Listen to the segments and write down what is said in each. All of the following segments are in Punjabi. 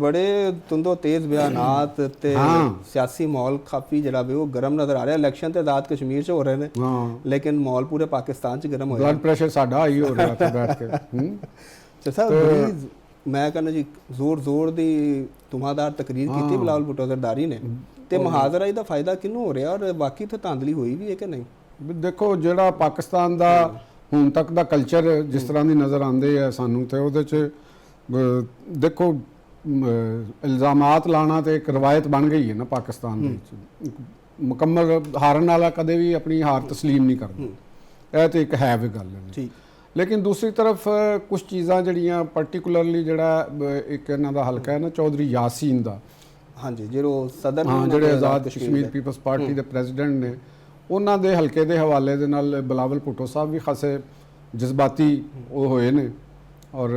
बड़े तुंदो तेज़ बयानात ते सियासी माहौल काफ़ी जरा भी वो गर्म नज़र आ रहा है। इलैक्शन तो आज़ाद कश्मीर च हो रहे हैं लेकिन माहौल पूरे पाकिस्तान च गर्म हो रहा है। ब्लड प्रेशर साडा ही हो रहा था बैठ के। साहब मैं कहना जी जोर जोर दी धुआंधार तकरीर की बिलावल भुट्टो जरदारी ने ते मुहाजरा ਇਹਦਾ फायदा किनू हो रहा और बाकी तो धांधली हुई भी है कि नहीं? देखो ਜਿਹੜਾ ਪਾਕਿਸਤਾਨ ਦਾ ਹੁਣ ਤੱਕ ਦਾ ਕਲਚਰ ਜਿਸ ਤਰ੍ਹਾਂ ਦੀ ਨਜ਼ਰ ਆਉਂਦੇ ਆ ਸਾਨੂੰ ਤੇ ਉਹਦੇ 'ਚ ਦੇਖੋ ਇਲਜ਼ਾਮਾਤ ਲਾਣਾ ਤੇ ਇੱਕ ਰਵਾਇਤ ਬਣ ਗਈ ਹੈ ਨਾ ਪਾਕਿਸਤਾਨ ਦੇ ਵਿੱਚ। ਮੁਕੰਮਲ ਹਾਰਨ ਵਾਲਾ ਕਦੇ ਵੀ ਆਪਣੀ ਹਾਰ ਤਸਲੀਮ ਨਹੀਂ ਕਰਦਾ, ਇਹ ਤੇ ਇੱਕ ਹੈ ਵੀ ਗੱਲ ਹੈ ਠੀਕ। ਲੇਕਿਨ ਦੂਸਰੀ ਤਰਫ ਕੁਝ ਚੀਜ਼ਾਂ ਜਿਹੜੀਆਂ ਪਾਰਟਿਕੂਲਰਲੀ ਜਿਹੜਾ ਇੱਕ ਇਹਨਾਂ ਦਾ ਹਲਕਾ ਹੈ ਨਾ ਚੌਧਰੀ ਯਾਸੀਨ ਦਾ, ਹਾਂਜੀ ਜਿਹੜੇ ਸਦਰ ਜਿਹੜੇ ਆਜ਼ਾਦ ਕਸ਼ਮੀਰ ਪੀਪਲਸ ਪਾਰਟੀ ਦੇ ਪ੍ਰੈਜ਼ੀਡੈਂਟ ਨੇ, ਉਹਨਾਂ ਦੇ ਹਲਕੇ ਦੇ ਹਵਾਲੇ ਦੇ ਨਾਲ ਬਿਲਾਵਲ ਭੁੱਟੋ ਸਾਹਿਬ ਵੀ ਖਾਸੇ ਜਜ਼ਬਾਤੀ ਉਹ ਹੋਏ ਨੇ ਔਰ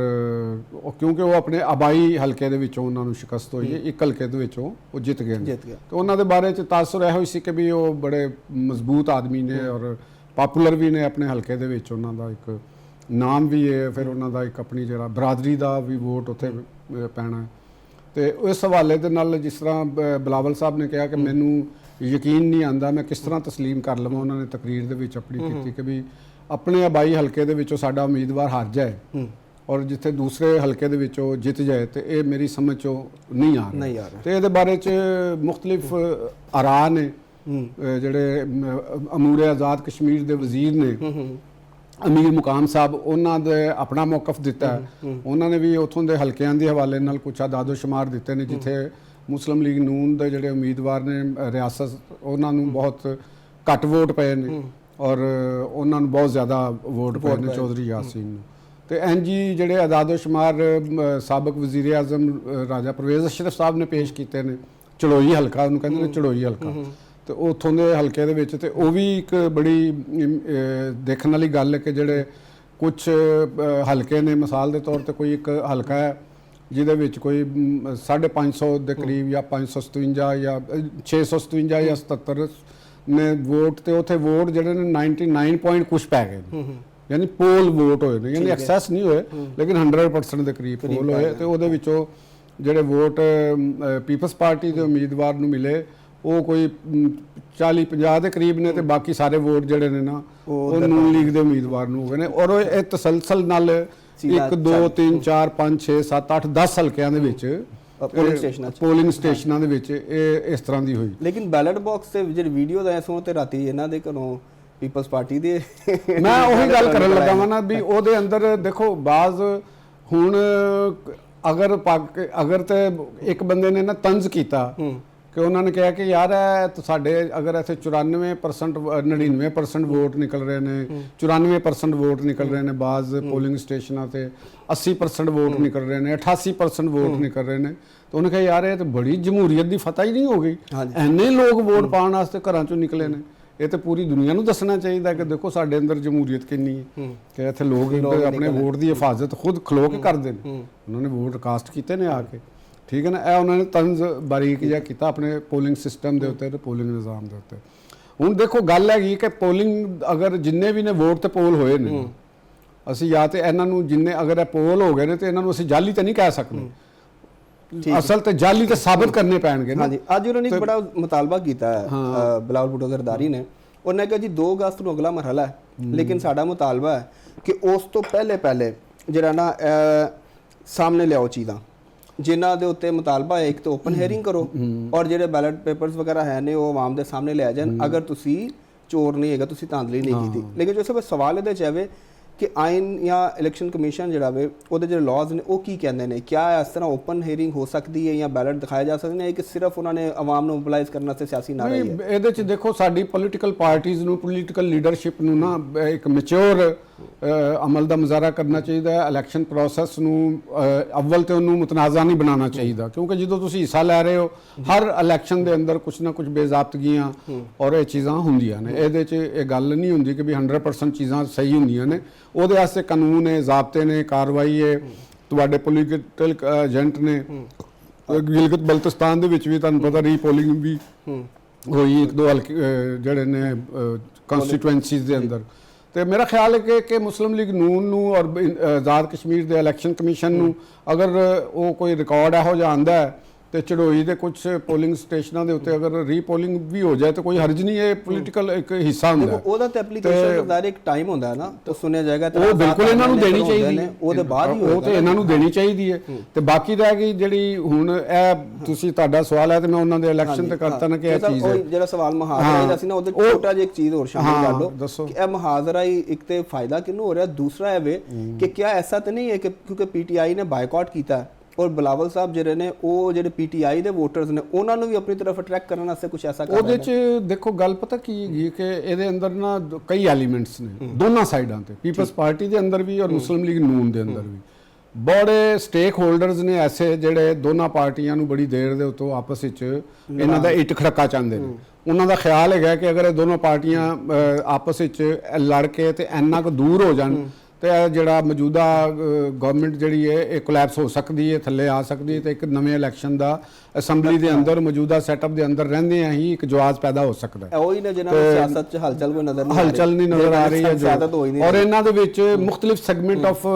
ਕਿਉਂਕਿ ਉਹ ਆਪਣੇ ਆਬਾਈ ਹਲਕੇ ਦੇ ਵਿੱਚੋਂ ਉਹਨਾਂ ਨੂੰ ਸ਼ਿਕਸਤ ਹੋਈ ਹੈ, ਇੱਕ ਹਲਕੇ ਦੇ ਵਿੱਚੋਂ ਉਹ ਜਿੱਤ ਗਏ ਨੇ ਤੇ ਉਹਨਾਂ ਦੇ ਬਾਰੇ 'ਚ ਤਾਸੁਰ ਇਹੋ ਸੀ ਕਿ ਵੀ ਉਹ ਬੜੇ ਮਜ਼ਬੂਤ ਆਦਮੀ ਨੇ ਔਰ ਪਾਪੂਲਰ ਵੀ ਨੇ ਆਪਣੇ ਹਲਕੇ ਦੇ ਵਿੱਚ, ਉਹਨਾਂ ਦਾ ਇੱਕ ਨਾਮ ਵੀ ਹੈ, ਫਿਰ ਉਹਨਾਂ ਦਾ ਇੱਕ ਆਪਣੀ ਜਿਹੜਾ ਬਰਾਦਰੀ ਦਾ ਵੀ ਵੋਟ ਉੱਥੇ ਪੈਣਾ। ਤੇ ਇਸ ਹਵਾਲੇ ਦੇ ਨਾਲ ਜਿਸ ਤਰ੍ਹਾਂ ਬਿਲਾਵਲ ਸਾਹਿਬ ਨੇ ਕਿਹਾ ਕਿ ਮੈਨੂੰ ਯਕੀਨ ਨਹੀਂ ਆਉਂਦਾ ਮੈਂ ਕਿਸ ਤਰ੍ਹਾਂ ਤਸਲੀਮ ਕਰ ਲਵਾਂ, ਉਹਨਾਂ ਨੇ ਤਕਰੀਰ ਦੇ ਵਿੱਚ ਆਪਣੀ ਕੀਤੀ ਕਿ ਵੀ ਆਪਣੇ ਆਬਾਈ ਹਲਕੇ ਦੇ ਵਿੱਚੋਂ ਸਾਡਾ ਉਮੀਦਵਾਰ ਹਾਰ ਜਾਏ ਔਰ ਜਿੱਥੇ ਦੂਸਰੇ ਹਲਕੇ ਦੇ ਵਿੱਚੋਂ ਜਿੱਤ ਜਾਏ ਤੇ ਇਹ ਮੇਰੀ ਸਮਝ 'ਚੋਂ ਨਹੀਂ ਆ ਰਿਹਾ। ਤੇ ਇਹਦੇ ਬਾਰੇ 'ਚ ਮੁਖਤਲਿਫ ਆਰਾ ਨੇ, ਜਿਹੜੇ ਅਮੂਰੇ ਆਜ਼ਾਦ ਕਸ਼ਮੀਰ ਦੇ ਵਜ਼ੀਰ ਨੇ ਅਮੀਰ ਮੁਕਾਮ ਸਾਹਿਬ, ਉਹਨਾਂ ਦੇ ਆਪਣਾ ਮੌਕਫ ਦਿੱਤਾ ਹੈ। ਉਹਨਾਂ ਨੇ ਵੀ ਉੱਥੋਂ ਦੇ ਹਲਕਿਆਂ ਦੇ ਹਵਾਲੇ ਨਾਲ ਕੁਛ ਆਦਾਦੋ ਸ਼ੁਮਾਰ ਦਿੱਤੇ ਨੇ ਜਿੱਥੇ ਮੁਸਲਿਮ ਲੀਗ ਨੂਨ ਦੇ ਜਿਹੜੇ ਉਮੀਦਵਾਰ ਨੇ ਰਿਆਸਤ, ਉਹਨਾਂ ਨੂੰ ਬਹੁਤ ਘੱਟ ਵੋਟ ਪਏ ਨੇ ਔਰ ਉਹਨਾਂ ਨੂੰ ਬਹੁਤ ਜ਼ਿਆਦਾ ਵੋਟ ਪਏ ਨੇ ਚੌਧਰੀ ਯਾਸੀਨ ਨੂੰ। ਤੇ ਐਨਜੀ ਜਿਹੜੇ ਆਦਾਦੋ ਸ਼ੁਮਾਰ ਸਾਬਕ ਵਜ਼ੀਰ ਆਜ਼ਮ ਰਾਜਾ ਪਰਵੇਜ਼ ਅਸ਼ਰਫ ਸਾਹਿਬ ਨੇ ਪੇਸ਼ ਕੀਤੇ ਨੇ, ਚੜੋਈ ਹਲਕਾ ਉਹਨੂੰ ਕਹਿੰਦੇ ਨੇ, ਚੜੋਈ ਹਲਕਾ, ਤੇ ਉੱਥੋਂ ਦੇ ਹਲਕੇ ਦੇ ਵਿੱਚ ਤੇ ਉਹ ਵੀ ਇੱਕ ਬੜੀ ਦੇਖਣ ਵਾਲੀ ਗੱਲ ਹੈ ਕਿ ਜਿਹੜੇ ਕੁਛ ਹਲਕੇ ਨੇ, ਮਿਸਾਲ ਦੇ ਤੌਰ ਤੇ ਕੋਈ ਇੱਕ ਹਲਕਾ ਹੈ ਜਿਹਦੇ ਵਿੱਚ ਕੋਈ 550 ਦੇ ਕਰੀਬ ਜਾਂ 557 ਜਾਂ 657 ਜਾਂ 77 ਨੇ ਵੋਟ, ਤੇ ਉੱਥੇ ਵੋਟ ਜਿਹੜੇ ਨੇ 99 ਪੁਆਇੰਟ ਕੁਛ ਪੈ ਗਏ ਨੇ, ਯਾਨੀ ਪੋਲ ਵੋਟ ਹੋਏ ਨੇ, ਯਾਨੀ ਐਕਸੈਸ ਨਹੀਂ ਹੋਏ ਲੇਕਿਨ 100% ਦੇ ਕਰੀਬ ਪੋਲ ਹੋਏ। ਤੇ ਉਹਦੇ ਵਿੱਚੋਂ ਜਿਹੜੇ ਵੋਟ ਪੀਪਲਸ ਪਾਰਟੀ ਦੇ ਉਮੀਦਵਾਰ ਨੂੰ ਮਿਲੇ ਉਹ ਕੋਈ 40-50 ਦੇ ਕਰੀਬ ਨੇ ਤੇ ਬਾਕੀ ਸਾਰੇ ਵੋਟ ਜਿਹੜੇ ਨੇ ਨਾ ਉਹ ਨੂਨ ਲੀਗ ਦੇ ਉਮੀਦਵਾਰ ਨੂੰ ਹੋ ਗਏ ਨੇ। ਔਰ ਇਹ ਤਸਲਸਲ ਨਾਲ 1 2 3 4 5 6 7 8 10 ਹਲਕਿਆਂ ਦੇ ਵਿੱਚ ਪੋਲਿੰਗ ਸਟੇਸ਼ਨਾਂ ਦੇ ਵਿੱਚ ਇਹ ਇਸ ਤਰ੍ਹਾਂ ਦੀ ਹੋਈ। ਲੇਕਿਨ ਬੈਲਟ ਬਾਕਸ ਤੇ ਜਿਹੜੀ ਵੀਡੀਓ ਦਾ ਸੋ ਤੇ ਰਾਤੀ ਇਹਨਾਂ ਦੇ ਘਰੋਂ ਪੀਪਲਸ ਪਾਰਟੀ ਦੇ ਮੈਂ ਉਹੀ ਗੱਲ ਕਰਨ ਲੱਗਾ ਵਾਂ ਨਾ ਵੀ ਉਹਦੇ ਅੰਦਰ ਦੇਖੋ ਬਾਜ਼ ਹੁਣ ਅਗਰ ਤੇ ਇੱਕ ਬੰਦੇ ਨੇ ਨਾ ਤੰਜ਼ ਕੀਤਾ ਕਿ ਉਹਨਾਂ ਨੇ ਕਿਹਾ ਕਿ ਯਾਰ ਸਾਡੇ ਅਗਰ ਇੱਥੇ 94% 99% ਵੋਟ ਨਿਕਲ ਰਹੇ ਨੇ, 94% ਵੋਟ ਨਿਕਲ ਰਹੇ ਨੇ ਬਾਜ਼ ਪੋਲਿੰਗ ਸਟੇਸ਼ਨਾਂ ਤੇ, 80% ਵੋਟ ਨਿਕਲ ਰਹੇ ਨੇ, 88% ਵੋਟ ਨਿਕਲ ਰਹੇ ਨੇ, ਤਾਂ ਉਹਨੇ ਕਿਹਾ ਯਾਰ ਇਹ ਤਾਂ ਬੜੀ ਜਮਹੂਰੀਅਤ ਦੀ ਫਤਹ ਹੀ ਨਹੀਂ ਹੋ ਗਈ, ਇੰਨੇ ਲੋਕ ਵੋਟ ਪਾਉਣ ਵਾਸਤੇ ਘਰਾਂ ਚੋਂ ਨਿਕਲੇ ਨੇ। ਇਹ ਤਾਂ ਪੂਰੀ ਦੁਨੀਆ ਨੂੰ ਦੱਸਣਾ ਚਾਹੀਦਾ ਕਿ ਦੇਖੋ ਸਾਡੇ ਅੰਦਰ ਜਮਹੂਰੀਅਤ ਕਿੰਨੀ ਹੈ, ਕਿ ਇੱਥੇ ਲੋਕ ਆਪਣੇ ਵੋਟ ਦੀ ਹਿਫਾਜ਼ਤ ਖੁਦ ਖਲੋ ਕੇ ਕਰਦੇ ਨੇ, ਉਹਨਾਂ ਨੇ ਵੋਟ ਕਾਸਟ ਕੀਤੇ ਨੇ ਆ ਕੇ, ਠੀਕ ਹੈ ਨਾ। ਇਹ ਉਹਨਾਂ ਨੇ ਤੰਜ਼ ਬਾਰੀਕ ਜਿਹਾ ਕੀਤਾ ਆਪਣੇ ਪੋਲਿੰਗ ਸਿਸਟਮ ਦੇ ਉੱਤੇ ਤੇ ਪੋਲਿੰਗ ਨਿਜ਼ਾਮ ਦੇ ਉੱਤੇ। ਹੁਣ ਦੇਖੋ ਗੱਲ ਹੈਗੀ ਕਿ ਪੋਲਿੰਗ ਅਗਰ ਜਿੰਨੇ ਵੀ ਨੇ ਵੋਟ ਤੇ ਪੋਲ ਹੋਏ ਨੇ, ਅਸੀਂ ਜਾਂ ਤੇ ਇਹਨਾਂ ਨੂੰ ਜਿੰਨੇ ਅਗਰ ਇਹ ਪੋਲ ਹੋ ਗਏ ਨੇ ਤੇ ਇਹਨਾਂ ਨੂੰ ਅਸੀਂ ਜਾਲੀ ਤਾਂ ਨਹੀਂ ਕਹਿ ਸਕਦੇ, ਅਸਲ ਤੇ ਜਾਲੀ ਤੇ ਸਾਬਤ ਕਰਨੇ ਪੈਣਗੇ ਨਾ। ਹਾਂਜੀ, ਅੱਜ ਉਹਨਾਂ ਨੇ ਇੱਕ ਬੜਾ ਮੁਤਾਲਬਾ ਕੀਤਾ ਹੈ ਬਿਲਾਵਲ ਭੁੱਟੋ ਜ਼ਰਦਾਰੀ ਨੇ, ਉਹਨੇ ਕਿਹਾ ਜੀ 2 ਅਗਸਤ ਨੂੰ ਅਗਲਾ ਮਰਹਲਾ ਹੈ ਲੇਕਿਨ ਸਾਡਾ ਮੁਤਾਲਬਾ ਹੈ ਕਿ ਉਸ ਤੋਂ ਪਹਿਲੇ ਜਿਹੜਾ ਨਾ ਸਾਹਮਣੇ ਲਿਆਓ ਚੀਜ਼ਾਂ ਜਿਨ੍ਹਾਂ ਦੇ ਉੱਤੇ ਮੁਤਾਲਬਾ ਹੈ, ਇੱਕ ਤਾਂ ਓਪਨ ਹੀਅਰਿੰਗ ਕਰੋ ਔਰ ਜਿਹੜੇ ਬੈਲਟ ਪੇਪਰਸ ਵਗੈਰਾ ਹੈ ਨੇ ਉਹ ਆਵਾਮ ਦੇ ਸਾਹਮਣੇ ਲਿਆ ਜਾਣ। ਅਗਰ ਤੁਸੀਂ ਚੋਰ ਨਹੀਂ ਹੈਗਾ, ਤੁਸੀਂ ਧਾਂਦਲੀ ਨਹੀਂ ਕੀਤੀ, ਲੇਕਿਨ ਜੋ ਸਭ ਸਵਾਲ ਇਹਦੇ 'ਚ ਆਵੇ ਕਿ ਆਇਨ ਜਾਂ ਇਲੈਕਸ਼ਨ ਕਮਿਸ਼ਨ ਜਿਹੜਾ ਵੇ ਉਹਦੇ ਜਿਹੜੇ ਲਾਜ਼ ਨੇ ਉਹ ਕੀ ਕਹਿੰਦੇ ਨੇ, ਕਿਆ ਇਸ ਤਰ੍ਹਾਂ ਓਪਨ ਹੀਅਰਿੰਗ ਹੋ ਸਕਦੀ ਹੈ ਜਾਂ ਬੈਲਟ ਦਿਖਾਇਆ ਜਾ ਸਕਦੇ ਨੇ ਕਿ ਸਿਰਫ ਉਹਨਾਂ ਨੇ ਆਵਾਮ ਨੂੰ ਮੋਬਿਲਾਈਜ਼ ਕਰਨ ਵਾਸਤੇ ਸਿਆਸੀ ਨਾਅਰਾ ਹੀ ਹੈ? ਇਹਦੇ 'ਚ ਦੇਖੋ ਸਾਡੀ ਪੋਲੀਟੀਕਲ ਪਾਰਟੀਜ਼ ਨੂੰ, ਪੋਲੀਟੀਕਲ ਲੀਡਰਸ਼ਿਪ ਨੂੰ ਨਾ ਇੱਕ ਮੈਚੁਰ ਅਮਲ ਦਾ ਮੁਜ਼ਾਹਰਾ ਕਰਨਾ ਚਾਹੀਦਾ ਹੈ। ਇਲੈਕਸ਼ਨ ਪ੍ਰੋਸੈਸ ਨੂੰ ਅਵਲ ਤੇ ਉਹਨੂੰ ਮੁਤਨਾਜ਼ਾ ਨਹੀਂ ਬਣਾਉਣਾ ਚਾਹੀਦਾ, ਕਿਉਂਕਿ ਜਦੋਂ ਤੁਸੀਂ ਹਿੱਸਾ ਲੈ ਰਹੇ ਹੋ ਹਰ ਇਲੈਕਸ਼ਨ ਦੇ ਅੰਦਰ ਕੁਛ ਨਾ ਕੁਛ ਬੇਜ਼ਾਬਤਗੀਆਂ ਔਰ ਇਹ ਚੀਜ਼ਾਂ ਹੁੰਦੀਆਂ ਨੇ। ਇਹਦੇ 'ਚ ਇਹ ਗੱਲ ਨਹੀਂ ਹੁੰਦੀ ਕਿ ਵੀ 100% ਚੀਜ਼ਾਂ ਸਹੀ ਹੁੰਦੀਆਂ ਨੇ, ਉਹਦੇ ਵਾਸਤੇ ਕਾਨੂੰਨ ਹੈ, ਜ਼ਾਬਤੇ ਨੇ, ਕਾਰਵਾਈ ਹੈ। ਤੁਹਾਡੇ ਪੋਲੀਟੀਕਲ ਏਜੰਟ ਨੇ ਗਿਲਗਿਤ ਬਲਤਿਸਤਾਨ ਦੇ ਵਿੱਚ ਵੀ ਤੁਹਾਨੂੰ ਪਤਾ ਰੀਪੋਲਿੰਗ ਵੀ ਹੋਈ 1-2 ਹਲਕੇ ਜਿਹੜੇ ਨੇ ਕੰਸਟੀਟੂਐਂਸੀਜ਼ ਦੇ ਅੰਦਰ, ਤੇ ਮੇਰਾ ਖਿਆਲ ਹੈ ਕਿ ਮੁਸਲਿਮ ਲੀਗ ਨੂਨ ਨੂੰ ਔਰ ਆਜ਼ਾਦ ਕਸ਼ਮੀਰ ਦੇ ਇਲੈਕਸ਼ਨ ਕਮਿਸ਼ਨ ਨੂੰ ਅਗਰ ਉਹ ਕੋਈ ਰਿਕਾਰਡ ਇਹੋ ਜਿਹਾ ਆਉਂਦਾ ਹੈ ਤੇ ਚੜੋਈ ਦੇ ਕੁਝ ਪੋਲਿੰਗ ਸਟੇਸ਼ਨਾਂ ਦੇ ਉੱਤੇ ਅਗਰ ਰੀਪੋਲਿੰਗ ਵੀ ਹੋ ਜਾਏ ਤਾਂ ਕੋਈ ਹਰਜ ਨਹੀਂ, ਇਹ ਪੋਲੀਟੀਕਲ ਇੱਕ ਹਿੱਸਾ ਹੁੰਦਾ ਹੈ। ਉਹਦਾ ਤੇ ਐਪਲੀਕੇਸ਼ਨ ਦਾ ਇੱਕ ਟਾਈਮ ਹੁੰਦਾ ਹੈ ਨਾ, ਤਾਂ ਸੁਣਿਆ ਜਾਏਗਾ ਉਹ ਬਿਲਕੁਲ ਇਹਨਾਂ ਨੂੰ ਦੇਣੀ ਚਾਹੀਦੀ ਹੈ, ਉਹਦੇ ਬਾਅਦ ਹੀ ਉਹ ਤੇ ਇਹਨਾਂ ਨੂੰ ਦੇਣੀ ਚਾਹੀਦੀ ਹੈ। ਤੇ ਬਾਕੀ ਰਹਿ ਗਈ ਜਿਹੜੀ ਹੁਣ ਇਹ ਤੁਸੀਂ ਤੁਹਾਡਾ ਸਵਾਲ ਹੈ ਤੇ ਮੈਂ ਉਹਨਾਂ ਦੇ ਇਲੈਕਸ਼ਨ ਤੇ ਕਰਤਾ ਨਾ ਕਿ ਇਹ ਚੀਜ਼ ਹੈ ਜਿਹੜਾ ਸਵਾਲ ਮੁਹਾਜ਼ਰਾ ਦਾ ਸੀ ਨਾ, ਉਹਦੇ ਛੋਟਾ ਜਿਹਾ ਇੱਕ ਚੀਜ਼ ਹੋਰ ਸ਼ਾਮਿਲ ਕਰ ਲਓ ਕਿ ਇਹ ਮੁਹਾਜ਼ਰਾ ਹੀ ਇੱਕ ਤੇ ਫਾਇਦਾ ਕਿਹਨੂੰ ਹੋ ਰਿਹਾ, ਦੂਸਰਾ ਹੈ ਵੇ ਕਿ ਕਿਆ ਐਸਾ ਤਾਂ ਨਹੀਂ ਹੈ ਕਿ ਕਿਉਂਕਿ ਪੀਟੀਆਈ ਨੇ ਬਾਈਕਾਟ ਕੀਤਾ ਔਰ ਬਿਲਾਵਲ ਸਾਹਿਬ ਜਿਹੜੇ ਨੇ ਉਹ ਜਿਹੜੇ ਪੀਟੀਆਈ ਦੇ ਵੋਟਰਸ ਨੇ ਉਹਨਾਂ ਨੂੰ ਵੀ ਆਪਣੀ ਤਰਫ ਅਟਰੈਕਟ ਕਰਨ ਵਾਸਤੇ ਕੁਝ ਐਸਾ ਕਰ ਰਹੇ ਨੇ। ਉਹਦੇ 'ਚ ਦੇਖੋ ਗੱਲ ਪਤਾ ਕੀ ਹੈਗੀ ਕਿ ਇਹਦੇ ਅੰਦਰ ਨਾ ਕਈ ਐਲੀਮੈਂਟਸ ਨੇ ਦੋਨਾਂ ਸਾਈਡਾਂ ਤੇ, ਪੀਪਲਸ ਪਾਰਟੀ ਦੇ ਅੰਦਰ ਵੀ ਔਰ ਮੁਸਲਿਮ ਲੀਗ ਨੂਨ ਦੇ ਅੰਦਰ ਵੀ ਬੜੇ ਸਟੇਕ ਹੋਲਡਰਸ ਨੇ ਐਸੇ ਜਿਹੜੇ ਦੋਨਾਂ ਪਾਰਟੀਆਂ ਨੂੰ ਬੜੀ ਦੇਰ ਦੇ ਉੱਤੋਂ ਆਪਸ ਵਿੱਚ ਇਹਨਾਂ ਦਾ ਇੱਟ ਖੜਕਾ ਚਾਹੁੰਦੇ ਨੇ। ਉਹਨਾਂ ਦਾ ਖਿਆਲ ਹੈਗਾ ਕਿ ਅਗਰ ਇਹ ਦੋਨੋਂ ਪਾਰਟੀਆਂ ਆਪਸ ਵਿੱਚ ਲੜ ਕੇ ਤੇ ਇੰਨਾ ਕੁ ਦੂਰ ਹੋ ਜਾਣ ਤੇ ਜਿਹੜਾ ਮੌਜੂਦਾ ਗਵਰਨਮੈਂਟ ਜਿਹੜੀ ਹੈ ਇਹ ਕੋਲੈਪਸ ਹੋ ਸਕਦੀ ਹੈ, ਥੱਲੇ ਆ ਸਕਦੀ ਹੈ ਤੇ ਇੱਕ ਨਵੇਂ ਇਲੈਕਸ਼ਨ ਦਾ ਅਸੈਂਬਲੀ ਦੇ ਅੰਦਰ ਮੌਜੂਦਾ ਸੈਟਅਪ ਦੇ ਅੰਦਰ ਰਹਿੰਦੇ ਆ ਹੀ ਇੱਕ ਜਵਾਜ਼ ਪੈਦਾ ਹੋ ਸਕਦਾ ਹੈ। ਉਹੀ ਨਾ ਜਿਹਨਾਂ ਨੂੰ ਸਿਆਸਤ 'ਚ ਹਲਚਲ ਕੋਈ ਨਜ਼ਰ ਨਹੀਂ ਆ ਰਹੀ ਹੈ ਔਰ ਇਹਨਾਂ ਦੇ ਵਿੱਚ ਮੁxtਲਿਫ ਸੈਗਮੈਂਟ ਆਫ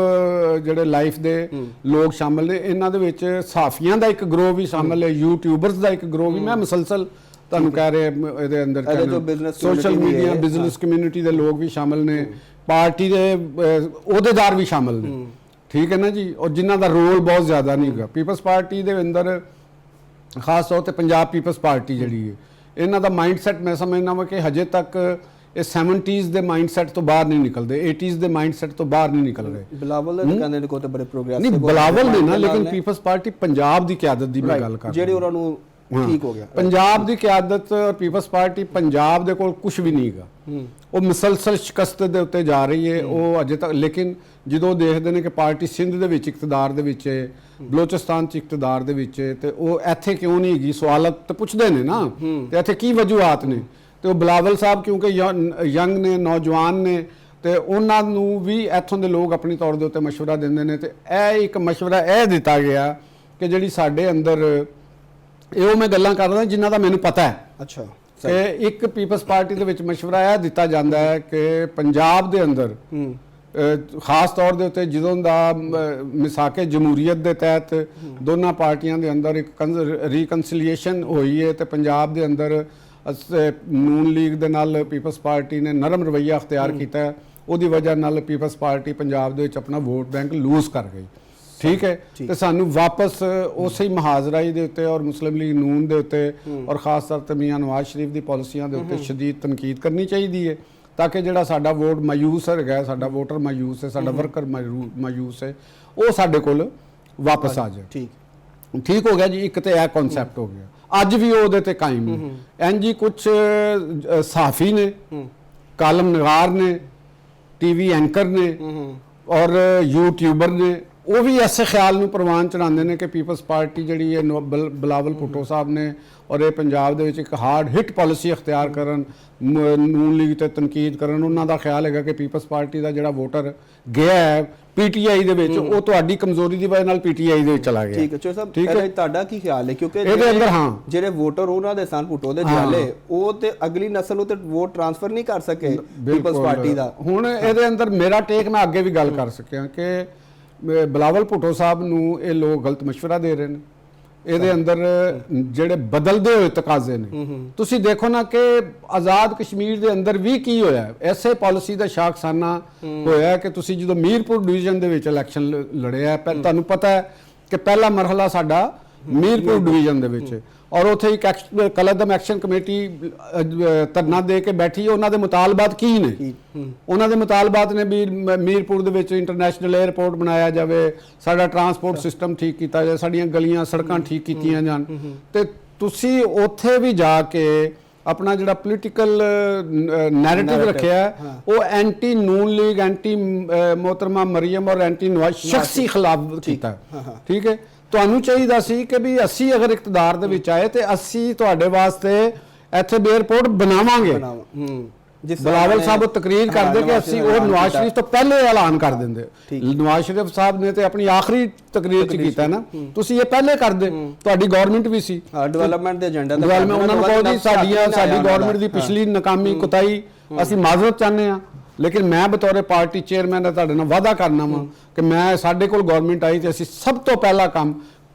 ਜਿਹੜੇ ਲਾਈਫ ਦੇ ਲੋਕ ਸ਼ਾਮਲ ਨੇ। ਇਹਨਾਂ ਦੇ ਵਿੱਚ ਸਾਫੀਆਂ ਦਾ ਇੱਕ ਗਰੋਹ ਵੀ ਸ਼ਾਮਲ ਹੈ, ਯੂਟਿਊਬਰਸ ਦਾ ਇੱਕ ਗਰੋਹ ਵੀ। ਮੈਂ ਮੁਸਲਸਲ ਤੁਹਾਨੂੰ ਕਹਿ ਰਿਹਾ ਇਹਦੇ ਅੰਦਰ ਸੋਸ਼ਲ ਮੀਡੀਆ ਬਿਜ਼ਨਸ ਕਮਿਊਨਿਟੀ ਦੇ ਲੋਕ ਵੀ ਸ਼ਾਮਲ ਨੇ, ਪਾਰਟੀ ਦੇ ਅਹੁਦੇਦਾਰ ਵੀ ਸ਼ਾਮਲ ਨੇ, ਠੀਕ ਹੈ ਨਾ ਜੀ। ਔਰ ਜਿਨ੍ਹਾਂ ਦਾ ਰੋਲ ਬਹੁਤ ਜ਼ਿਆਦਾ ਨਹੀਂ ਹੈਗਾ ਪੀਪਲਸ ਪਾਰਟੀ ਦੇ ਅੰਦਰ, ਖਾਸ ਤੌਰ ਤੇ ਪੰਜਾਬ ਪੀਪਲਸ ਪਾਰਟੀ ਜਿਹੜੀ ਹੈ, ਇਹਨਾਂ ਦਾ ਮਾਈਂਡਸੈਟ ਮੈਂ ਸਮਝਦਾ ਹਾਂ ਕਿ ਹਜੇ ਤੱਕ ਇਹ 70s ਦੇ ਮਾਈਂਡਸੈਟ ਤੋਂ ਬਾਹਰ ਨਹੀਂ ਨਿਕਲਦੇ, 80s ਦੇ ਮਾਈਂਡਸੈਟ ਤੋਂ ਬਾਹਰ ਨਹੀਂ ਨਿਕਲ ਰਹੇ। ਬਿਲਾਵਲ ਕਹਿੰਦੇ ਨੇ ਕੋਈ ਤਾਂ ਬੜੇ ਪ੍ਰੋਗਰੈਸ ਨਹੀਂ, ਬਿਲਾਵਲ ਨਹੀਂ ਨਾ, ਲੇਕਿਨ ਪੀਪਲਸ ਪਾਰਟੀ ਪੰਜਾਬ ਦੀ ਕਿਆਦਤ ਦੀ ਮੈਂ ਗੱਲ ਕਰ ਰਿਹਾ, ਜਿਹੜੀ ਉਹਨਾਂ ਨੂੰ ਠੀਕ ਹੋ ਗਿਆ। ਪੰਜਾਬ ਦੀ ਕਿਆਦਤ ਔਰ ਪੀਪਲਸ ਪਾਰਟੀ ਪੰਜਾਬ ਦੇ ਕੋਲ ਕੁਝ ਵੀ ਨਹੀਂ ਹੈਗਾ, ਉਹ ਮੁਸਲਸਲ ਸ਼ਿਕਸਤ ਦੇ ਉੱਤੇ ਜਾ ਰਹੀ ਹੈ ਉਹ ਅਜੇ ਤੱਕ। ਲੇਕਿਨ ਜਦੋਂ ਦੇਖਦੇ ਨੇ ਕਿ ਪਾਰਟੀ ਸਿੰਧ ਦੇ ਵਿੱਚ ਇਕਤਦਾਰ ਦੇ ਵਿੱਚ ਹੈ, ਬਲੋਚਿਸਤਾਨ 'ਚ ਇਕਤਦਾਰ ਦੇ ਵਿੱਚ ਹੈ, ਤੇ ਉਹ ਇੱਥੇ ਕਿਉਂ ਨਹੀਂ ਹੈਗੀ ਸਵਾਲਤ ਤੇ ਪੁੱਛਦੇ ਨੇ ਨਾ, ਤੇ ਇੱਥੇ ਕੀ ਵਜੂਹਾਤ ਨੇ। ਤੇ ਉਹ ਬਿਲਾਵਲ ਸਾਹਿਬ ਕਿਉਂਕਿ ਯੰਗ ਨੇ, ਨੌਜਵਾਨ ਨੇ, ਤੇ ਉਹਨਾਂ ਨੂੰ ਵੀ ਇੱਥੋਂ ਦੇ ਲੋਕ ਆਪਣੀ ਤੌਰ ਦੇ ਉੱਤੇ ਮਸ਼ਵਰਾ ਦਿੰਦੇ ਨੇ। ਤੇ ਇਹ ਇੱਕ ਮਸ਼ਵਰਾ ਇਹ ਦਿੱਤਾ ਗਿਆ ਕਿ ਜਿਹੜੀ ਸਾਡੇ ਅੰਦਰ ਇਹੋ ਮੈਂ ਗੱਲਾਂ ਕਰਦਾ ਜਿਨ੍ਹਾਂ ਦਾ ਮੈਨੂੰ ਪਤਾ ਹੈ। ਅੱਛਾ, ਕਿ ਇੱਕ ਪੀਪਲਸ ਪਾਰਟੀ ਦੇ ਵਿੱਚ ਮਸ਼ਵਰਾ ਇਹ ਦਿੱਤਾ ਜਾਂਦਾ ਹੈ ਕਿ ਪੰਜਾਬ ਦੇ ਅੰਦਰ ਖਾਸ ਤੌਰ ਦੇ ਉੱਤੇ ਜਦੋਂ ਦਾ ਮਿਸਾਕੇ ਜਮਹੂਰੀਅਤ ਦੇ ਤਹਿਤ ਦੋਨਾਂ ਪਾਰਟੀਆਂ ਦੇ ਅੰਦਰ ਇੱਕ ਰੀਕਨਸੀਲੀਏਸ਼ਨ ਹੋਈ ਹੈ ਤੇ ਪੰਜਾਬ ਦੇ ਅੰਦਰ ਨੂਨ ਲੀਗ ਦੇ ਨਾਲ ਪੀਪਲਸ ਪਾਰਟੀ ਨੇ ਨਰਮ ਰਵੱਈਆ ਅਖਤਿਆਰ ਕੀਤਾ ਹੈ, ਉਹਦੀ ਵਜ੍ਹਾ ਨਾਲ ਪੀਪਲਸ ਪਾਰਟੀ ਪੰਜਾਬ ਦੇ ਵਿੱਚ ਆਪਣਾ ਵੋਟ ਬੈਂਕ ਲੂਜ਼ ਕਰ ਗਈ, ਠੀਕ ਹੈ। ਤੇ ਸਾਨੂੰ ਵਾਪਸ ਉਸੇ ਹੀ ਮੁਹਾਜ਼ਰਾਈ ਦੇ ਉੱਤੇ ਔਰ ਮੁਸਲਿਮ ਲੀਗ ਨੂਨ ਦੇ ਉੱਤੇ ਔਰ ਖਾਸ ਤੌਰ ਤੇ ਮੀਆਂ ਨਵਾਜ਼ ਸ਼ਰੀਫ ਦੀ ਪਾਲਿਸੀਆਂ ਦੇ ਉੱਤੇ ਸ਼ਦੀਦ ਤਨਕੀਦ ਕਰਨੀ ਚਾਹੀਦੀ ਹੈ, ਤਾਂ ਕਿ ਜਿਹੜਾ ਸਾਡਾ ਵੋਟ ਮਾਯੂਸ ਹੈਗਾ, ਸਾਡਾ ਵੋਟਰ ਮਾਯੂਸ ਹੈ, ਸਾਡਾ ਵਰਕਰ ਮਾਯੂਸ ਹੈ, ਉਹ ਸਾਡੇ ਕੋਲ ਵਾਪਸ ਆ ਜਾਏ। ਠੀਕ ਹੋ ਗਿਆ ਜੀ। ਇੱਕ ਤੇ ਇਹ ਕਨਸੈਪਟ ਹੋ ਗਿਆ, ਅੱਜ ਵੀ ਉਹਦੇ ਤੇ ਕਾਇਮ ਹੈ। ਇੰਜ ਕੁਝ ਸਾਫੀ ਨੇ, ਕਾਲਮ ਨਿਗਾਰ ਨੇ, ਟੀਵੀ ਐਂਕਰ ਨੇ ਔਰ ਯੂਟਿਊਬਰ ਨੇ, ਉਹ ਵੀ ਐਸੇ ਖਿਆਲ ਨੂੰ ਪ੍ਰਵਾਨ ਚੜਾਉਂਦੇ ਨੇ ਕਿ ਪੀਪਲਸ ਪਾਰਟੀ ਜਿਹੜੀ ਹੈ ਬਿਲਾਵਲ ਭੁੱਟੋ ਸਾਹਿਬ ਨੇ ਔਰ ਇਹ ਪੰਜਾਬ ਦੇ ਵਿੱਚ ਇੱਕ ਹਾਰਡ ਹਿੱਟ ਪਾਲਿਸੀ ਅਖਤਿਆਰ ਕਰਨ, ਨੂਨ ਲੀਗ ਤੇ ਤਨਕੀਦ ਕਰਨ। ਉਹਨਾਂ ਦਾ ਖਿਆਲ ਹੈਗਾ ਕਿ ਪੀਪਲਸ ਪਾਰਟੀ ਦਾ ਜਿਹੜਾ ਵੋਟਰ ਗਿਆ ਹੈ ਪੀਟੀਆਈ ਦੇ ਵਿੱਚ, ਉਹ ਤੁਹਾਡੀ ਕਮਜ਼ੋਰੀ ਦੀ ਵਜ੍ਹਾ ਨਾਲ ਪੀਟੀਆਈ ਦੇ ਵਿੱਚ ਚਲਾ ਗਿਆ। ਠੀਕ ਹੈ ਚੋ ਸਾਹਿਬ, ਤੁਹਾਡਾ ਕੀ ਖਿਆਲ ਹੈ? ਕਿਉਂਕਿ ਇਹਦੇ ਅੰਦਰ ਜਿਹੜੇ ਵੋਟਰ ਉਹਨਾਂ ਦੇ ਸਨ ਭੁੱਟੋ ਦੇ ਜਾਲੇ, ਉਹ ਤੇ ਅਗਲੀ ਨਸਲ ਨੂੰ ਤੇ ਵੋਟ ਟ੍ਰਾਂਸਫਰ ਨਹੀਂ ਕਰ ਸਕੇ ਪੀਪਲਸ ਪਾਰਟੀ ਦਾ। ਹੁਣ ਇਹਦੇ ਅੰਦਰ ਮੇਰਾ ਟੇਕ, ਮੈਂ ਅੱਗੇ ਵੀ ਗੱਲ ਕਰ ਸਕਿਆ ਕਿ ਬਿਲਾਵਲ ਭੁੱਟੋ ਸਾਹਿਬ ਨੂੰ ਇਹ ਲੋਕ ਗਲਤ ਮਸ਼ਵਰਾ ਦੇ ਰਹੇ ਨੇ। ਇਹਦੇ ਅੰਦਰ ਜਿਹੜੇ ਬਦਲਦੇ ਹੋਏ ਤਕਾਜ਼ੇ ਨੇ, ਤੁਸੀਂ ਦੇਖੋ ਨਾ ਕਿ ਆਜ਼ਾਦ ਕਸ਼ਮੀਰ ਦੇ ਅੰਦਰ ਵੀ ਕੀ ਹੋਇਆ, ਐਸੇ ਪਾਲਿਸੀ ਦਾ ਸ਼ਾਖਸਾਨਾ ਹੋਇਆ ਕਿ ਤੁਸੀਂ ਜਦੋਂ ਮੀਰਪੁਰ ਡਿਵੀਜ਼ਨ ਦੇ ਵਿੱਚ ਇਲੈਕਸ਼ਨ ਲੜਿਆ, ਤੁਹਾਨੂੰ ਪਤਾ ਹੈ ਕਿ ਪਹਿਲਾ ਮਰਹਲਾ ਸਾਡਾ ਮੀਰਪੁਰ ਡਿਵੀਜ਼ਨ ਦੇ ਵਿੱਚ, ਔਰ ਉੱਥੇ ਇੱਕ ਕਲਦਮ ਐਕਸ਼ਨ ਕਮੇਟੀ ਧਰਨਾ ਦੇ ਕੇ ਬੈਠੀ। ਉਹਨਾਂ ਦੇ ਮੁਤਾਲਬਾਤ ਕੀ ਨੇ? ਉਹਨਾਂ ਦੇ ਮੁਤਾਲਬਾਤ ਨੇ ਵੀ ਮੀਰਪੁਰ ਦੇ ਵਿੱਚ ਇੰਟਰਨੈਸ਼ਨਲ 에ਅਰਪੋਰਟ ਬਣਾਇਆ ਜਾਵੇ, ਸਾਡਾ ਟਰਾਂਸਪੋਰਟ ਸਿਸਟਮ ਠੀਕ ਕੀਤਾ ਜਾਵੇ, ਸਾਡੀਆਂ ਗਲੀਆਂ ਸੜਕਾਂ ਠੀਕ ਕੀਤੀਆਂ ਜਾਣ। ਤੇ ਤੁਸੀਂ ਉੱਥੇ ਵੀ ਜਾ ਕੇ ਆਪਣਾ ਜਿਹੜਾ ਪੋਲੀਟੀਕਲ ਨੈਰੇਟਿਵ ਰੱਖਿਆ, ਉਹ ਐਂਟੀ ਨੂਨ ਲੀਗ, ਐਂਟੀ ਮੋਹਤਰਮਾ ਮਰੀਮ ਔਰ ਐਂਟੀ ਨਵਾਜ਼ ਸ਼ਖਸੀ ਖਿਲਾਫ ਕੀਤਾ, ਠੀਕ ਹੈ। ਤੁਹਾਨੂੰ ਚਾਹੀਦਾ ਸੀ ਕਿ ਵੀ ਅਸੀਂ ਅਗਰ ਇਕਤਦਾਰ ਦੇ ਵਿੱਚ ਆਏ ਤੇ ਅਸੀਂ ਤੁਹਾਡੇ ਵਾਸਤੇ ਇੱਥੇ 에ਅਰਪੋਰਟ ਬਣਾਵਾਂਗੇ। ਬਿਲਾਵਲ ਸਾਹਿਬ ਤਕਰੀਰ ਕਰਦੇ ਕਿ ਅਸੀਂ ਉਹ ਨਵਾਜ਼ ਸ਼ਰੀਫ ਤੋਂ ਪਹਿਲੇ ਐਲਾਨ ਕਰ ਦਿੰਦੇ। ਨਵਾਜ਼ ਸ਼ਰੀਫ ਸਾਹਿਬ ਨੇ ਤੇ ਆਪਣੀ ਆਖਰੀ ਤਕਰੀਰ 'ਚ ਕੀਤਾ ਨਾ, ਤੁਸੀਂ ਇਹ ਪਹਿਲੇ ਕਰਦੇ, ਤੁਹਾਡੀ ਗਵਰਨਮੈਂਟ ਵੀ ਸੀ, ਡਿਵੈਲਪਮੈਂਟ ਦੇ ਏਜੰਡਾ ਦਾ। ਉਹਨਾਂ ਨੂੰ ਕਹੋ ਜੀ ਸਾਡੀ ਗਵਰਨਮੈਂਟ ਦੀ ਪਿਛਲੀ ਨਾਕਾਮੀ ਕੁਤਾਈ ਅਸੀਂ ਮਾਜ਼ਰਤ ਚਾਹੁੰਦੇ ਹਾਂ, ਲੇਕਿਨ ਮੈਂ ਬਤੌਰੇ ਪਾਰਟੀ ਚੇਅਰਮੈਨ ਦਾ ਤੁਹਾਡੇ ਨਾਲ ਵਾਅਦਾ ਕਰਨਾ ਵਾ ਕਿ ਮੈਂ ਸਾਡੇ ਕੋਲ ਗਵਰਨਮੈਂਟ ਆਈ ਤੇ ਅਸੀਂ ਸਭ ਤੋਂ ਪਹਿਲਾ ਕੰਮ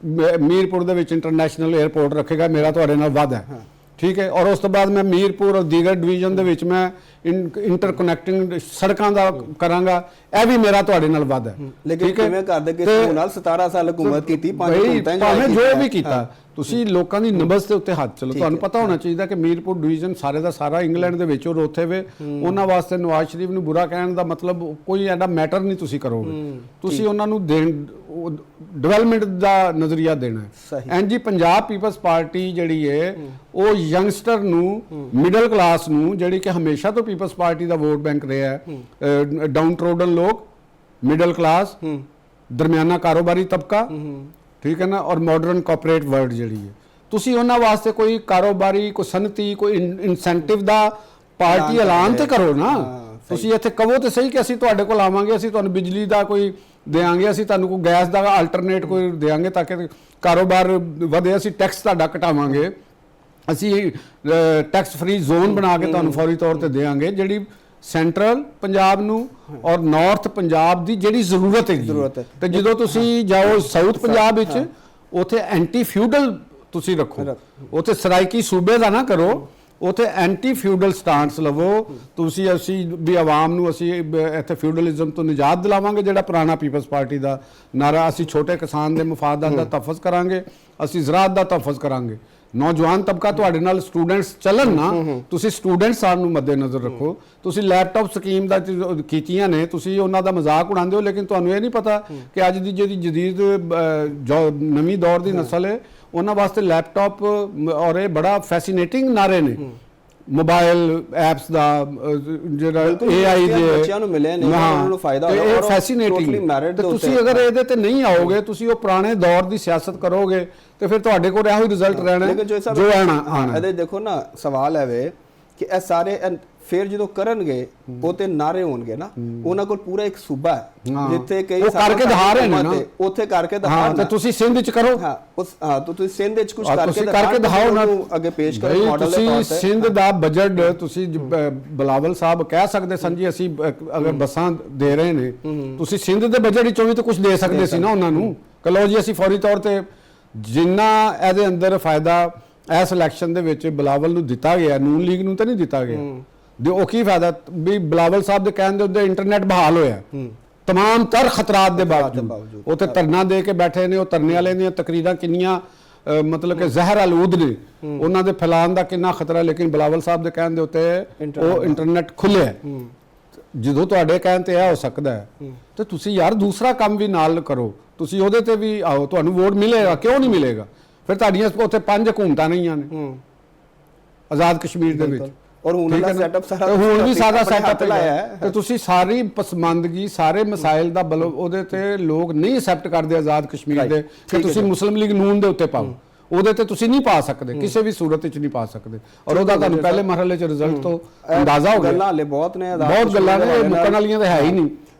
ਮੀਰਪੁਰ ਦੇ ਵਿੱਚ ਇੰਟਰਨੈਸ਼ਨਲ 에ਅਰਪੋਰਟ ਰੱਖੇਗਾ, ਮੇਰਾ ਤੁਹਾਡੇ ਨਾਲ ਵਾਅਦਾ ਹੈ। ਠੀਕ ਹੈ, ਔਰ ਉਸ ਤੋਂ ਬਾਅਦ ਮੈਂ ਮੀਰਪੁਰ ਔਰ ਦੀਗਰ ਡਿਵੀਜ਼ਨ ਦੇ ਵਿੱਚ ਮੈਂ ਇੰਟਰਕਨੈਕਟਿੰਗ ਸੜਕਾਂ ਦਾ ਕਰਾਂਗਾ, ਇਹ ਵੀ ਮੇਰਾ ਤੁਹਾਡੇ ਨਾਲ ਵਾਅਦਾ ਹੈ। ਲੇਕਿਨ ਕਿਵੇਂ ਕਰਦੇ ਕਿ ਨਾਲ 17 ਸਾਲ ਹਕੂਮਤ ਕੀਤੀ, ਭਾਵੇਂ ਜੋ ਵੀ ਕੀਤਾ, ਤੁਸੀਂ ਲੋਕਾਂ ਦੀ ਨਬਜ਼ ਦੇ ਉੱਤੇ ਹੱਥ ਚਲੋ। ਤੁਹਾਨੂੰ ਪਤਾ ਹੋਣਾ ਚਾਹੀਦਾ ਕਿ ਮੀਰਪੁਰ ਡਿਵੀਜ਼ਨ ਸਾਰੇ ਦਾ ਸਾਰਾ ਇੰਗਲੈਂਡ ਦੇ ਵਿੱਚ ਔਰ ਉੱਥੇ ਵੇ, ਉਹਨਾਂ ਵਾਸਤੇ ਨਵਾਜ਼ ਸ਼ਰੀਫ ਨੂੰ ਬੁਰਾ ਕਹਿਣ ਦਾ ਮਤਲਬ ਕੋਈ ਐਡਾ ਮੈਟਰ ਨਹੀਂ ਤੁਸੀਂ ਕਰੋਗੇ, ਤੁਸੀਂ ਉਹਨਾਂ ਨੂੰ ਡਿਵੈਲਪਮੈਂਟ ਦਾ ਨਜ਼ਰੀਆ ਦੇਣਾ ਹੈ। ਐਂਡ ਜੀ ਪੰਜਾਬ ਪੀਪਲਸ ਪਾਰਟੀ ਜਿਹੜੀ ਹੈ ਉਹ ਯੰਗਸਟਰ ਨੂੰ, ਮਿਡਲ ਕਲਾਸ ਨੂੰ, ਜਿਹੜੀ ਕਿ ਹਮੇਸ਼ਾ ਤੋਂ ਪੀਪਲਸ ਪਾਰਟੀ ਦਾ ਵੋਟ ਬੈਂਕ ਰਿਹਾ ਹੈ, ਡਾਊਨ ਟ੍ਰੋਡਨ ਲੋਕ, ਮਿਡਲ ਕਲਾਸ, ਦਰਮਿਆਨਾ ਕਾਰੋਬਾਰੀ ਤਬਕਾ, ਠੀਕ ਹੈ ਨਾ, ਔਰ ਮਾਡਰਨ ਕਾਰਪੋਰੇਟ ਵਰਲਡ ਜਿਹੜੀ ਹੈ, ਤੁਸੀਂ ਉਹਨਾਂ ਵਾਸਤੇ ਕੋਈ ਕਾਰੋਬਾਰੀ, ਕੋਈ ਸਨਅਤੀ, ਕੋਈ ਇਨਸੈਂਟਿਵ ਦਾ ਪਾਰਟੀ ਐਲਾਨ ਤੇ ਕਰੋ ਨਾ। ਤੁਸੀਂ ਇੱਥੇ ਕਹੋ ਤੇ ਸਹੀ ਕਿ ਅਸੀਂ ਤੁਹਾਡੇ ਕੋਲ ਆਵਾਂਗੇ, ਅਸੀਂ ਤੁਹਾਨੂੰ ਬਿਜਲੀ ਦਾ ਕੋਈ ਦੇਾਂਗੇ, ਅਸੀਂ ਤੁਹਾਨੂੰ ਕੋਈ ਗੈਸ ਦਾ ਆਲਟਰਨੇਟ ਕੋਈ ਦੇਾਂਗੇ ਤਾਂ ਕਿ ਕਾਰੋਬਾਰ ਵਧੇ, ਅਸੀਂ ਟੈਕਸ ਤੁਹਾਡਾ ਘਟਾਵਾਂਗੇ, ਅਸੀਂ ਟੈਕਸ ਫ੍ਰੀ ਜ਼ੋਨ ਬਣਾ ਕੇ ਤੁਹਾਨੂੰ ਫੌਰੀ ਤੌਰ ਤੇ ਦੇਾਂਗੇ, ਜਿਹੜੀ ਸੈਂਟਰਲ ਪੰਜਾਬ ਨੂੰ ਔਰ ਨਾਰਥ ਪੰਜਾਬ ਦੀ ਜਿਹੜੀ ਜ਼ਰੂਰਤ ਹੈ। ਤੇ ਜਦੋਂ ਤੁਸੀਂ ਜਾਓ ਸਾਊਥ ਪੰਜਾਬ ਵਿੱਚ, ਉੱਥੇ ਐਂਟੀ ਫਿਊਡਲ ਤੁਸੀਂ ਰੱਖੋ, ਉੱਥੇ ਸਰਾਇਕੀ ਸੂਬੇ ਦਾ ਨਾ ਕਰੋ, ਉੱਥੇ ਐਂਟੀ ਫਿਊਡਲ ਸਟੈਂਸ ਲਵੋ ਤੁਸੀਂ। ਅਸੀਂ ਵੀ ਆਵਾਮ ਨੂੰ ਅਸੀਂ ਇੱਥੇ ਫਿਊਡਲਿਜ਼ਮ ਤੋਂ ਨਿਜਾਤ ਦਿਲਾਵਾਂਗੇ, ਜਿਹੜਾ ਪੁਰਾਣਾ ਪੀਪਲਸ ਪਾਰਟੀ ਦਾ ਨਾਰਾ, ਅਸੀਂ ਛੋਟੇ ਕਿਸਾਨ ਦੇ ਮਫਾਦਾਂ ਦਾ ਤਹਫੁਜ਼ ਕਰਾਂਗੇ, ਅਸੀਂ ਜ਼ਰਾਅਤ ਦਾ ਤਹਫੁਜ਼ ਕਰਾਂਗੇ, ਨੌਜਵਾਨ ਤਬਕਾ ਤੁਹਾਡੇ ਨਾਲ ਸਟੂਡੈਂਟਸ ਚੱਲਣ ਨਾ, ਤੁਸੀਂ ਸਟੂਡੈਂਟਸ ਸਾਹਿਬ ਨੂੰ ਮੱਦੇ ਨਜ਼ਰ ਰੱਖੋ। ਤੁਸੀਂ ਲੈਪਟਾਪ ਸਕੀਮ ਦਾ ਕੀਤੀਆਂ ਨੇ, ਤੁਸੀਂ ਉਹਨਾਂ ਦਾ ਮਜ਼ਾਕ ਉਡਾਉਂਦੇ ਹੋ, ਲੇਕਿਨ ਤੁਹਾਨੂੰ ਇਹ ਨਹੀਂ ਪਤਾ ਕਿ ਅੱਜ ਦੀ ਜਿਹੜੀ ਜਦੀਦ ਨਵੀਂ ਦੌਰ ਦੀ ਨਸਲ ਹੈ, ਉਹਨਾਂ ਵਾਸਤੇ ਲੈਪਟਾਪ ਔਰ ਇਹ ਬੜਾ ਫੈਸੀਨੇਟਿੰਗ ਨਾਰੇ ਨੇ, ਮੋਬਾਈਲ ਐਪਸ ਦਾ ਜਿਹੜਾ AI ਦੇ ਬੱਚਿਆਂ ਨੂੰ ਮਿਲੇ ਨੇ, ਉਹਨਾਂ ਨੂੰ ਫਾਇਦਾ ਹੋਇਆ, ਇਹ ਫੈਸੀਨੇਟਿੰਗ। ਤੇ ਤੁਸੀਂ ਅਗਰ ਇਹਦੇ ਤੇ ਨਹੀਂ ਆਓਗੇ, ਤੁਸੀਂ ਉਹ ਪੁਰਾਣੇ ਦੌਰ ਦੀ ਸਿਆਸਤ ਕਰੋਗੇ ਤੇ ਫਿਰ ਤੁਹਾਡੇ ਕੋਲ ਇਹੋ ਹੀ ਰਿਜ਼ਲਟ ਰਹਿਣਾ ਜੋ ਆਣਾ। ਇਹਦੇ ਦੇਖੋ ਨਾ, ਸਵਾਲ ਹੈ ਵੇ ਕਿ ਇਹ ਸਾਰੇ ਫਿਰ ਜਦੋਂ ਕਰਨਗੇ ਉਹ ਤੇ ਨਾਰੇ ਹੋਣਗੇ ਨਾ, ਉਹਨਾਂ ਕੋਲ ਪੂਰਾ ਇੱਕ ਸੂਬਾ ਹੈ ਜਿੱਥੇ ਕਈ ਕਰਕੇ ਦਿਖਾ ਰਹੇ ਨੇ ਨਾ, ਉੱਥੇ ਕਰਕੇ ਦਿਖਾ, ਤੇ ਤੁਸੀਂ ਸਿੰਧ ਚ ਕਰੋ। ਤੁਸੀਂ ਸਿੰਧ ਵਿੱਚ ਕੁਝ ਕਰਕੇ ਦਿਖਾਓ ਨਾ, ਅੱਗੇ ਪੇਸ਼ ਕਰੋ ਮਾਡਲ ਦੇ ਤੌਰ ਤੇ। ਤੁਸੀਂ ਸਿੰਧ ਦਾ ਬਜਟ ਤੁਸੀਂ ਬਲਾਵਲ ਸਾਹਿਬ ਕਹਿ ਸਕਦੇ ਸਨ ਜੀ ਅਸੀਂ ਅਗਰ ਬੱਸਾਂ ਦੇ ਰਹੇ ਨੇ, ਤੁਸੀਂ ਸਿੰਧ ਦੇ ਬਜਟ ਵਿੱਚੋਂ ਵੀ ਤਾਂ ਕੁਝ ਦੇ ਸਕਦੇ ਸੀ ਨਾ ਉਹਨਾਂ ਨੂੰ, ਕਹੋ ਜੀ ਅਸੀਂ ਫੌਰੀ ਤੌਰ ਤੇ ਜਿੰਨਾ ਇਹਦੇ ਅੰਦਰ ਫਾਇਦਾ ਇਸ ਇਲੈਕਸ਼ਨ ਦੇ ਵਿੱਚ ਬਲਾਵਲ ਨੂੰ ਦਿੱਤਾ ਗਿਆ, ਨੂਨ ਲੀਗ ਨੂੰ ਤਾਂ ਨਹੀਂ ਦਿੱਤਾ ਗਿਆ, ਉਹ ਕੀ ਫਾਇਦਾ ਵੀ ਬਲਾਵਲ ਸਾਹਿਬ ਦੇ ਕਹਿਣ ਦੇ ਉੱਤੇ ਇੰਟਰਨੈਟ ਬਹਾਲ ਹੋਇਆ ਤਮਾਮ ਤਰ ਖਤਰਾਤ ਦੇ ਬਾਵਜੂਦ। ਉੱਥੇ ਧਰਨਾ ਦੇ ਕੇ ਬੈਠੇ ਨੇ, ਉਹ ਧਰਨੇ ਵਾਲੇ ਦੀਆਂ ਤਕਰੀਰਾਂ ਕਿੰਨੀਆਂ ਮਤਲਬ ਕਿ ਜ਼ਹਿਰ ਆਲੂਦ ਨੇ, ਉਹਨਾਂ ਦੇ ਫੈਲਾਣ ਦਾ ਕਿੰਨਾ ਖਤਰਾ, ਲੇਕਿਨ ਬਲਾਵਲ ਸਾਹਿਬ ਦੇ ਕਹਿਣ ਦੇ ਉੱਤੇ ਉਹ ਇੰਟਰਨੈਟ ਖੁੱਲਿਆ। ਜਦੋਂ ਤੁਹਾਡੇ ਕਹਿਣ ਤੇ ਇਹ ਹੋ ਸਕਦਾ ਹੈ ਤੇ ਤੁਸੀਂ ਯਾਰ ਦੂਸਰਾ ਕੰਮ ਵੀ ਨਾਲ ਕਰੋ, ਤੁਸੀਂ ਉਹਦੇ ਤੇ ਵੀ ਆਓ, ਤੁਹਾਨੂੰ ਵੋਟ ਮਿਲੇਗਾ, ਕਿਉਂ ਨਹੀਂ ਮਿਲੇਗਾ? ਫਿਰ ਤੁਹਾਡੀਆਂ ਉੱਥੇ 5 ਹਕੂਮਤਾਂ ਨਹੀਂਆਂ ਨੇ ਆਜ਼ਾਦ ਕਸ਼ਮੀਰ ਦੇ ਵਿੱਚ, ਔਰ ਹੁਣ ਦਾ ਸੈਟਅਪ ਸਾਰਾ ਹੁਣ ਵੀ ਸਾਰਾ ਸੈਟਅਪ ਲਾਇਆ ਹੈ, ਤੇ ਤੁਸੀਂ ਸਾਰੀ ਪਸਮੰਦਗੀ, ਸਾਰੇ ਮਸਾਇਲ ਦਾ ਉਹਦੇ ਤੇ ਲੋਕ ਨਹੀਂ ਐਕਸੈਪਟ ਕਰਦੇ ਆਜ਼ਾਦ ਕਸ਼ਮੀਰ ਦੇ ਕਿ ਤੁਸੀਂ ਮੁਸਲਿਮ ਲੀਗ ਨੂਨ ਦੇ ਉੱਤੇ ਪਾਓ, ਉਹਦੇ ਤੇ ਤੁਸੀਂ ਨਹੀਂ ਪਾ ਸਕਦੇ, ਕਿਸੇ ਵੀ ਸੂਰਤ ਵਿੱਚ ਨਹੀਂ ਪਾ ਸਕਦੇ। ਔਰ ਉਹਦਾ ਤੁਹਾਨੂੰ ਪਹਿਲੇ ਮਰਹਲੇ 'ਚ ਰਿਜ਼ਲਟ ਤੋਂ ਅੰਦਾਜ਼ਾ ਹੋ ਗਿਆ। ਗੱਲਾਂ ਹਲੇ ਬਹੁਤ ਨੇ, ਬਹੁਤ ਗੱਲਾਂ ਨੇ, ਮੁੱਕਣ ਵਾਲੀਆਂ ਤਾਂ ਹੈ ਹੀ ਨਹੀਂ।